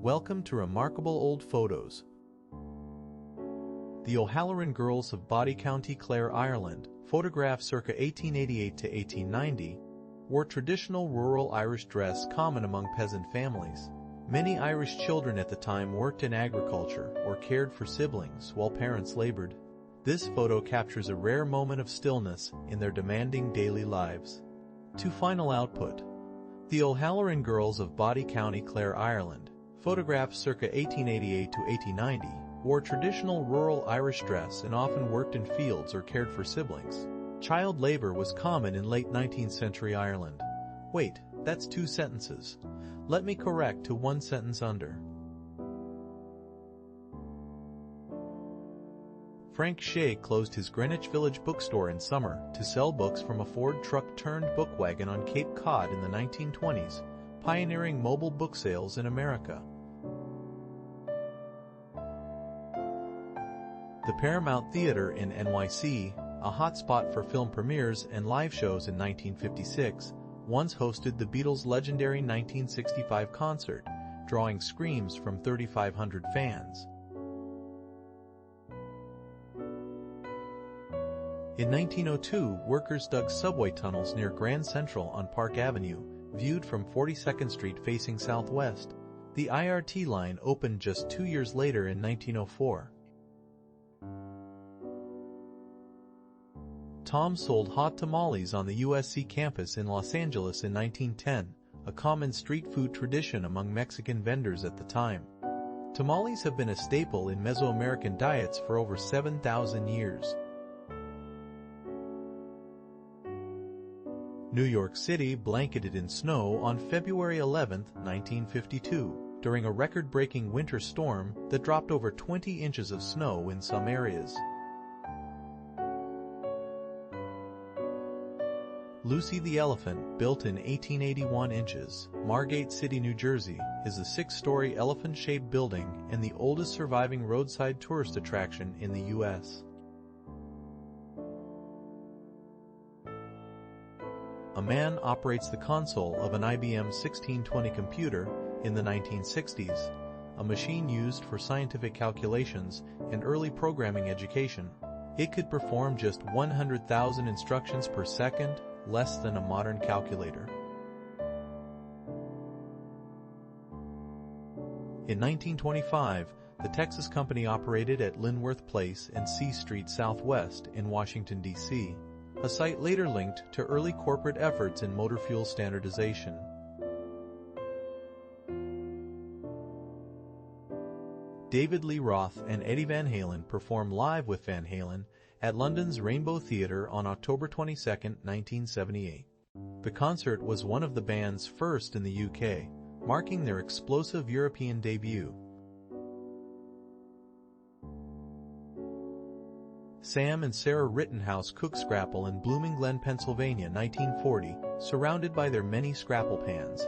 Welcome to Remarkable Old Photos. The O'Halloran girls of Body County Clare, Ireland, photographed circa 1888 to 1890, wore traditional rural Irish dress common among peasant families. Many Irish children at the time worked in agriculture or cared for siblings while parents labored. This photo captures a rare moment of stillness in their demanding daily lives. To final output. The O'Halloran girls of Body County Clare, Ireland, photographed circa 1888 to 1890, wore traditional rural Irish dress and often worked in fields or cared for siblings. Child labor was common in late 19th century Ireland. Wait, that's 2 sentences. Let me correct to 1 sentence under. Frank Shea closed his Greenwich Village bookstore in summer to sell books from a Ford truck-turned-book wagon on Cape Cod in the 1920s, pioneering mobile book sales in America. The Paramount Theater in NYC, a hotspot for film premieres and live shows in 1956, once hosted the Beatles' legendary 1965 concert, drawing screams from 3,500 fans. In 1902, workers dug subway tunnels near Grand Central on Park Avenue, viewed from 42nd Street facing southwest. The IRT line opened just 2 years later in 1904. Tom sold hot tamales on the USC campus in Los Angeles in 1910, a common street food tradition among Mexican vendors at the time. Tamales have been a staple in Mesoamerican diets for over 7,000 years. New York City blanketed in snow on February 11, 1952, during a record-breaking winter storm that dropped over 20 inches of snow in some areas. Lucy the Elephant, built in 1881 inches, Margate City, New Jersey, is a 6-story elephant-shaped building and the oldest surviving roadside tourist attraction in the U.S. A man operates the console of an IBM 1620 computer in the 1960s, a machine used for scientific calculations and early programming education. It could perform just 100,000 instructions per second, less than a modern calculator. In 1925, the Texas company operated at Linworth Place and C Street Southwest in Washington, D.C., a site later linked to early corporate efforts in motor fuel standardization. David Lee Roth and Eddie Van Halen performed live with Van Halen at London's Rainbow Theatre on October 22, 1978. The concert was one of the band's first in the UK, marking their explosive European debut. Sam and Sarah Rittenhouse cooked scrapple in Blooming Glen, Pennsylvania, 1940, surrounded by their many scrapple pans.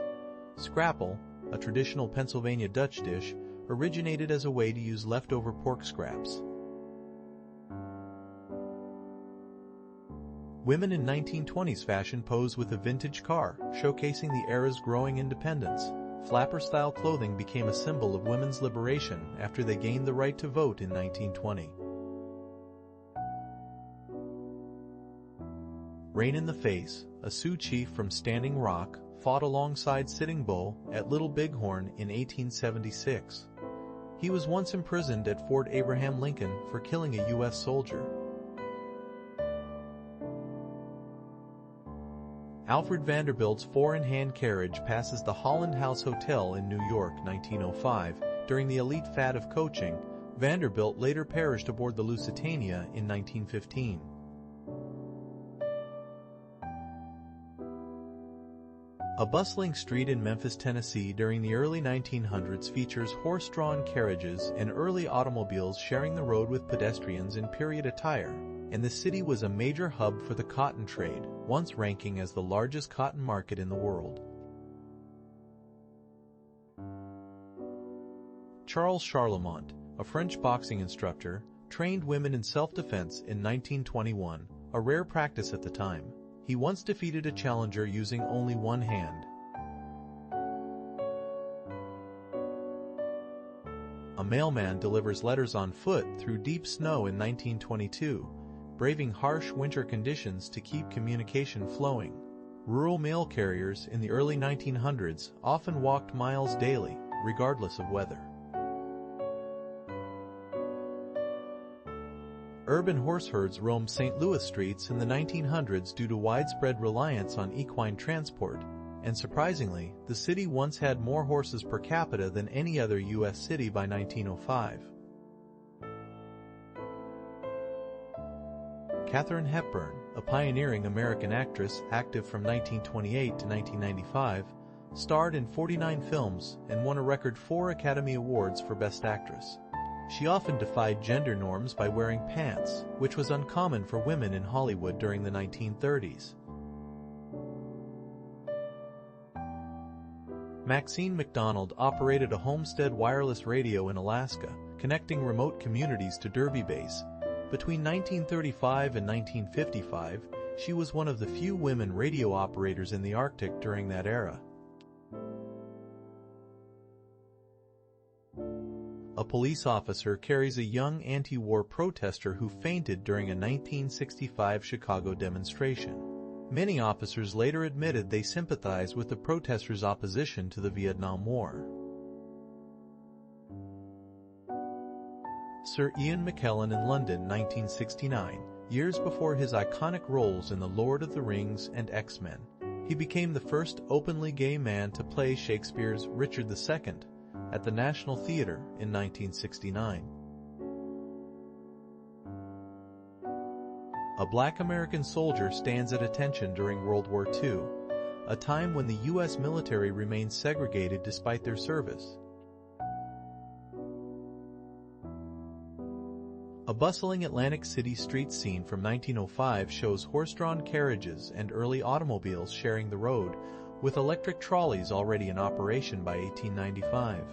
Scrapple, a traditional Pennsylvania Dutch dish, originated as a way to use leftover pork scraps. Women in 1920s fashion pose with a vintage car, showcasing the era's growing independence. Flapper-style clothing became a symbol of women's liberation after they gained the right to vote in 1920. Rain in the Face, a Sioux chief from Standing Rock, fought alongside Sitting Bull at Little Bighorn in 1876. He was once imprisoned at Fort Abraham Lincoln for killing a U.S. soldier. Alfred Vanderbilt's four-in-hand carriage passes the Holland House Hotel in New York, 1905. During the elite fad of coaching, Vanderbilt later perished aboard the Lusitania in 1915. A bustling street in Memphis, Tennessee during the early 1900s features horse-drawn carriages and early automobiles sharing the road with pedestrians in period attire, and the city was a major hub for the cotton trade, once ranking as the largest cotton market in the world. Charles Charlemont, a French boxing instructor, trained women in self-defense in 1921, a rare practice at the time. He once defeated a challenger using only one hand. A mailman delivers letters on foot through deep snow in 1922, braving harsh winter conditions to keep communication flowing. Rural mail carriers in the early 1900s often walked miles daily, regardless of weather. Urban horse herds roamed St. Louis streets in the 1900s due to widespread reliance on equine transport, and surprisingly, the city once had more horses per capita than any other U.S. city by 1905. Katharine Hepburn, a pioneering American actress active from 1928 to 1995, starred in 49 films and won a record 4 Academy Awards for Best Actress. She often defied gender norms by wearing pants, which was uncommon for women in Hollywood during the 1930s. Maxine McDonald operated a Homestead wireless radio in Alaska, connecting remote communities to Derby Base. Between 1935 and 1955, she was one of the few women radio operators in the Arctic during that era. A police officer carries a young anti-war protester who fainted during a 1965 Chicago demonstration. Many officers later admitted they sympathized with the protesters' opposition to the Vietnam War. Sir Ian McKellen in London, 1969, years before his iconic roles in The Lord of the Rings and X-Men. He became the first openly gay man to play Shakespeare's Richard II at the National Theatre in 1969. A black American soldier stands at attention during World War II, a time when the U.S. military remained segregated despite their service. A bustling Atlantic City street scene from 1905 shows horse-drawn carriages and early automobiles sharing the road, with electric trolleys already in operation by 1895.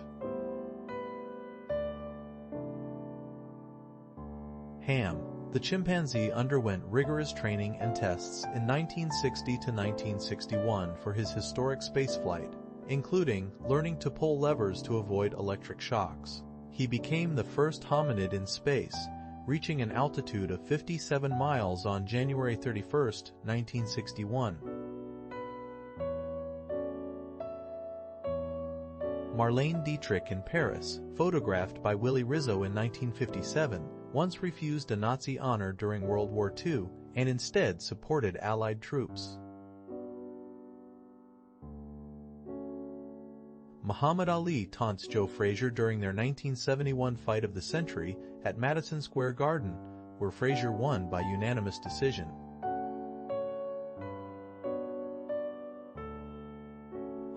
Ham, the chimpanzee, underwent rigorous training and tests in 1960 to 1961 for his historic spaceflight, including learning to pull levers to avoid electric shocks. He became the first hominid in space, reaching an altitude of 57 miles on January 31, 1961. Marlene Dietrich in Paris, photographed by Willie Rizzo in 1957, once refused a Nazi honor during World War II and instead supported Allied troops. Muhammad Ali taunts Joe Frazier during their 1971 fight of the century at Madison Square Garden, where Frazier won by unanimous decision.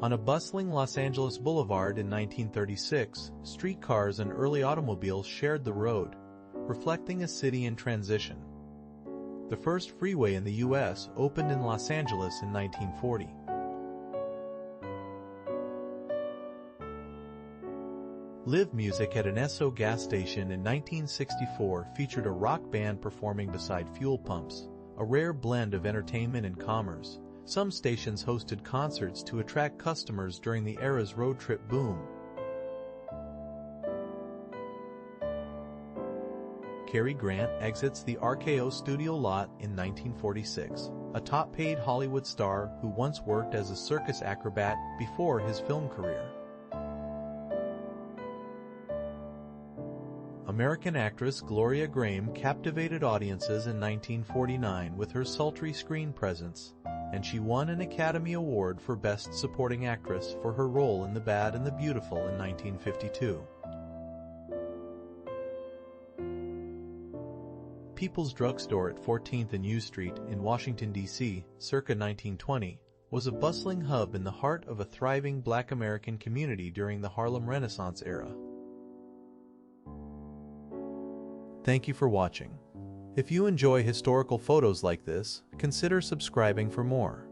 On a bustling Los Angeles boulevard in 1936, streetcars and early automobiles shared the road, reflecting a city in transition. The first freeway in the U.S. opened in Los Angeles in 1940. Live music at an Esso gas station in 1964 featured a rock band performing beside fuel pumps, a rare blend of entertainment and commerce. Some stations hosted concerts to attract customers during the era's road trip boom. Cary Grant exits the RKO studio lot in 1946, a top-paid Hollywood star who once worked as a circus acrobat before his film career. American actress Gloria Grahame captivated audiences in 1949 with her sultry screen presence, and she won an Academy Award for Best Supporting Actress for her role in The Bad and the Beautiful in 1952. People's Drugstore at 14th and U Street in Washington, D.C., circa 1920, was a bustling hub in the heart of a thriving Black American community during the Harlem Renaissance era. Thank you for watching. If you enjoy historical photos like this, consider subscribing for more.